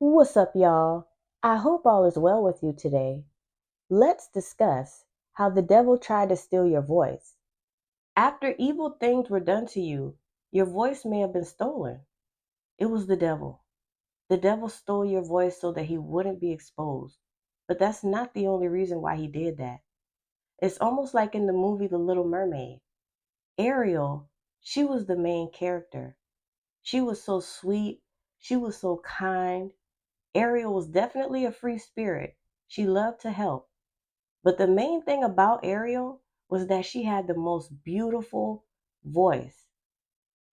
What's up, y'all? I hope all is well with you today. Let's discuss how the devil tried to steal your voice. After evil things were done to you, your voice may have been stolen. It was the devil. The devil stole your voice so that he wouldn't be exposed. But that's not the only reason why he did that. It's almost like in the movie The Little Mermaid. Ariel, she was the main character. She was so sweet. She was so kind. Ariel was definitely a free spirit. She loved to help. But the main thing about Ariel was that she had the most beautiful voice.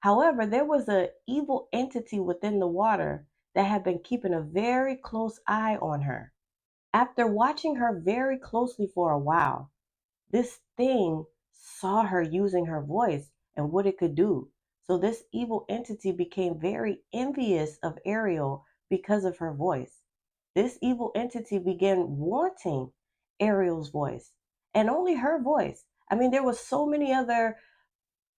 However, there was an evil entity within the water that had been keeping a very close eye on her. After watching her very closely for a while, this thing saw her using her voice and what it could do. So this evil entity became very envious of Ariel because of her voice. This evil entity began wanting Ariel's voice and only her voice. I mean, there was so many other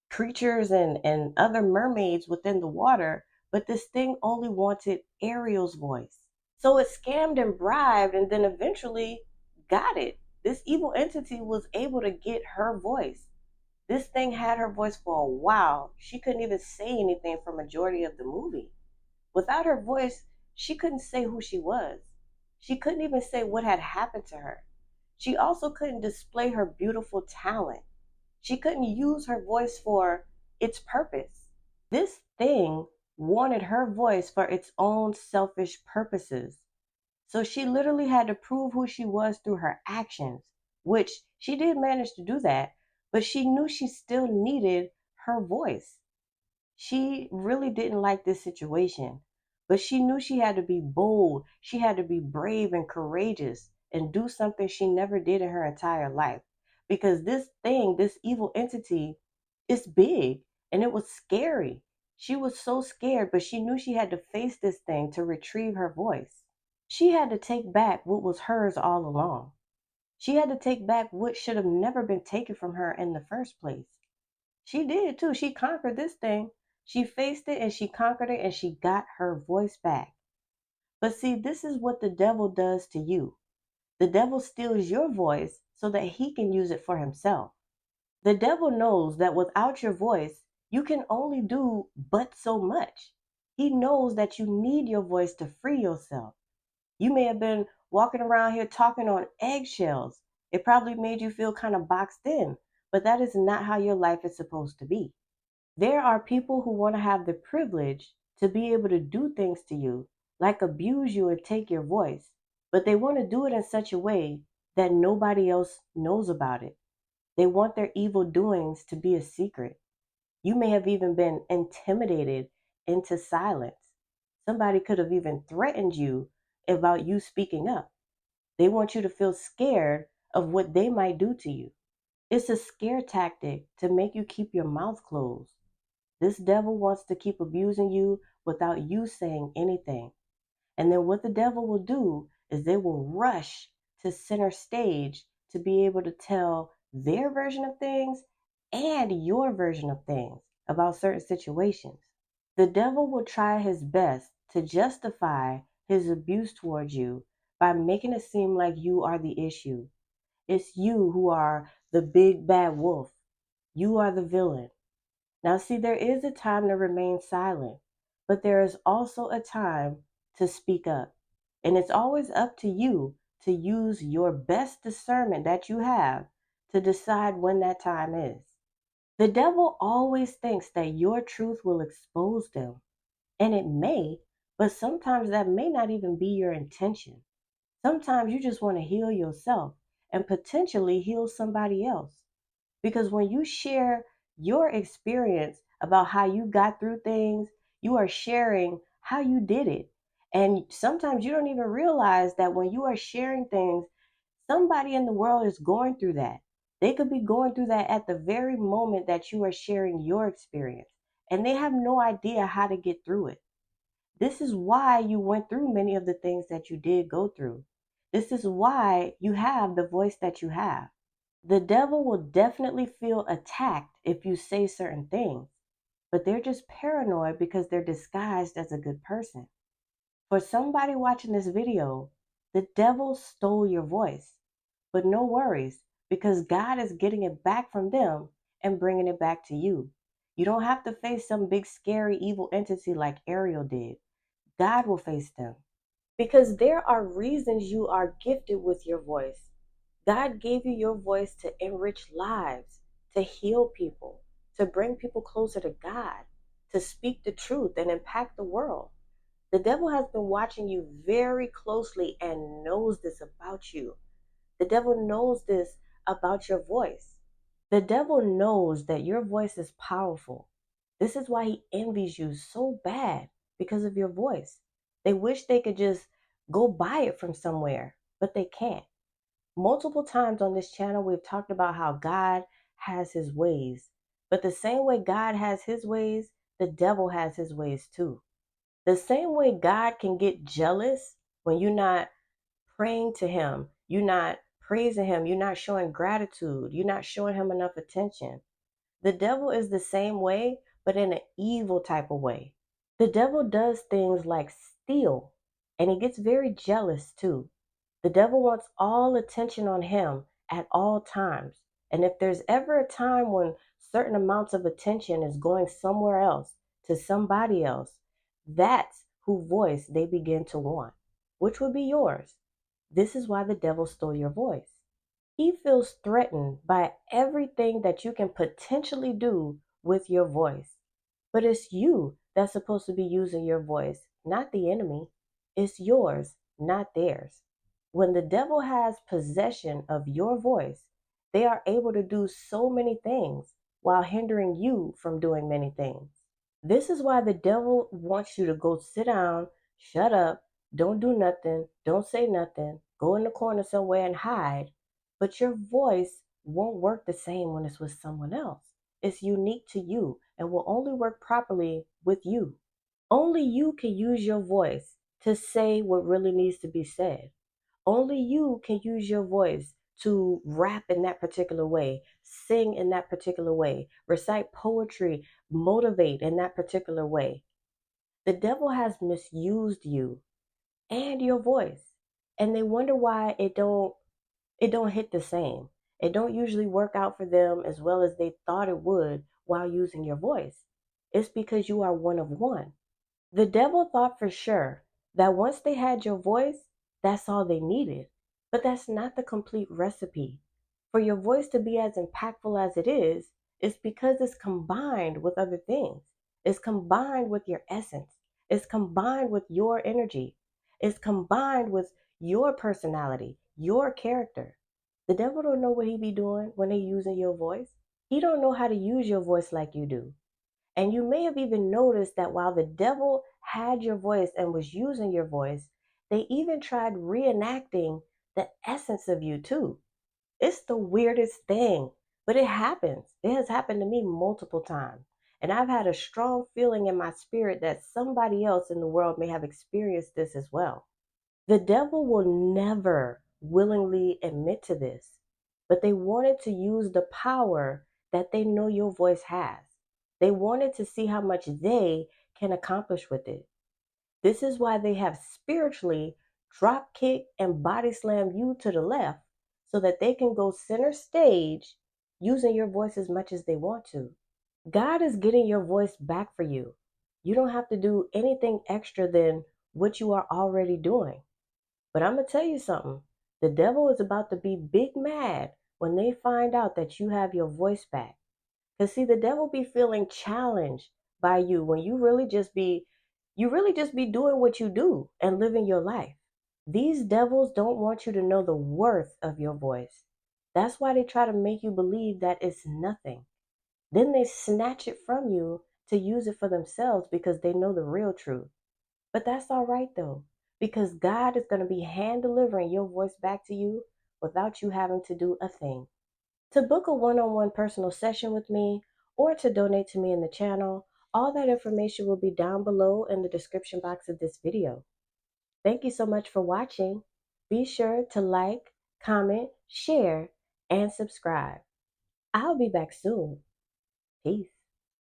creatures and other mermaids within the water, but this thing only wanted Ariel's voice. So it scammed and bribed and then eventually got it. This evil entity was able to get her voice. This thing had her voice for a while. She couldn't even say anything for majority of the movie. Without her voice, she couldn't say who she was. She couldn't even say what had happened to her. She also couldn't display her beautiful talent. She couldn't use her voice for its purpose. This thing wanted her voice for its own selfish purposes. So she literally had to prove who she was through her actions, which she did manage to do that, but she knew she still needed her voice. She really didn't like this situation, but she knew she had to be bold. She had to be brave and courageous and do something she never did in her entire life. Because this thing, this evil entity, is big and it was scary. She was so scared, but she knew she had to face this thing to retrieve her voice. She had to take back what was hers all along. She had to take back what should have never been taken from her in the first place. She did too. She conquered this thing. She faced it and she conquered it and she got her voice back. But see, this is what the devil does to you. The devil steals your voice so that he can use it for himself. The devil knows that without your voice, you can only do but so much. He knows that you need your voice to free yourself. You may have been walking around here talking on eggshells. It probably made you feel kind of boxed in, but that is not how your life is supposed to be. There are people who want to have the privilege to be able to do things to you, like abuse you and take your voice, but they want to do it in such a way that nobody else knows about it. They want their evil doings to be a secret. You may have even been intimidated into silence. Somebody could have even threatened you about you speaking up. They want you to feel scared of what they might do to you. It's a scare tactic to make you keep your mouth closed. This devil wants to keep abusing you without you saying anything. And then what the devil will do is they will rush to center stage to be able to tell their version of things and your version of things about certain situations. The devil will try his best to justify his abuse towards you by making it seem like you are the issue. It's you who are the big bad wolf. You are the villain. Now, see, there is a time to remain silent, but there is also a time to speak up. And it's always up to you to use your best discernment that you have to decide when that time is. The devil always thinks that your truth will expose them, and it may, but sometimes that may not even be your intention. Sometimes you just want to heal yourself and potentially heal somebody else. Because when you share your experience about how you got through things, you are sharing how you did it. And sometimes you don't even realize that when you are sharing things, somebody in the world is going through that. They could be going through that at the very moment that you are sharing your experience, and they have no idea how to get through it. This is why you went through many of the things that you did go through. This is why you have the voice that you have. The devil will definitely feel attacked if you say certain things, but they're just paranoid because they're disguised as a good person. For somebody watching this video, the devil stole your voice. But no worries, because God is getting it back from them and bringing it back to you. You don't have to face some big, scary, evil entity like Ariel did. God will face them. Because there are reasons you are gifted with your voice. God gave you your voice to enrich lives, to heal people, to bring people closer to God, to speak the truth and impact the world. The devil has been watching you very closely and knows this about you. The devil knows this about your voice. The devil knows that your voice is powerful. This is why he envies you so bad, because of your voice. They wish they could just go buy it from somewhere, but they can't. Multiple times on this channel, we've talked about how God has his ways. But the same way God has his ways, the devil has his ways too. The same way God can get jealous when you're not praying to him, you're not praising him, you're not showing gratitude, you're not showing him enough attention. The devil is the same way, but in an evil type of way. The devil does things like steal, and he gets very jealous too. The devil wants all attention on him at all times. And if there's ever a time when certain amounts of attention is going somewhere else, to somebody else, that's who voice they begin to want, which would be yours. This is why the devil stole your voice. He feels threatened by everything that you can potentially do with your voice. But it's you that's supposed to be using your voice, not the enemy. It's yours, not theirs. When the devil has possession of your voice, they are able to do so many things while hindering you from doing many things. This is why the devil wants you to go sit down, shut up, don't do nothing, don't say nothing, go in the corner somewhere and hide. But your voice won't work the same when it's with someone else. It's unique to you and will only work properly with you. Only you can use your voice to say what really needs to be said. Only you can use your voice to rap in that particular way, sing in that particular way, recite poetry, motivate in that particular way. The devil has misused you and your voice, and they wonder why it don't hit the same. It don't usually work out for them as well as they thought it would while using your voice. It's because you are one of one. The devil thought for sure that once they had your voice, that's all they needed. But that's not the complete recipe. For your voice to be as impactful as it is, it's because it's combined with other things. It's combined with your essence. It's combined with your energy. It's combined with your personality, your character. The devil don't know what he be doing when they using your voice. He don't know how to use your voice like you do. And you may have even noticed that while the devil had your voice and was using your voice, they even tried reenacting the essence of you too. It's the weirdest thing, but it happens. It has happened to me multiple times. And I've had a strong feeling in my spirit that somebody else in the world may have experienced this as well. The devil will never willingly admit to this, but they wanted to use the power that they know your voice has. They wanted to see how much they can accomplish with it. This is why they have spiritually drop kick and body slam you to the left so that they can go center stage using your voice as much as they want to. God is getting your voice back for you. You don't have to do anything extra than what you are already doing. But I'm going to tell you something. The devil is about to be big mad when they find out that you have your voice back. Because see, the devil be feeling challenged by you when you really just be doing what you do and living your life. These devils don't want you to know the worth of your voice. That's why they try to make you believe that it's nothing. Then they snatch it from you to use it for themselves because they know the real truth. But that's all right though, because God is going to be hand delivering your voice back to you without you having to do a thing. To book a one-on-one personal session with me or to donate to me in the channel, all that information will be down below in the description box of this video. Thank you so much for watching. Be sure to like, comment, share, and subscribe. I'll be back soon. Peace.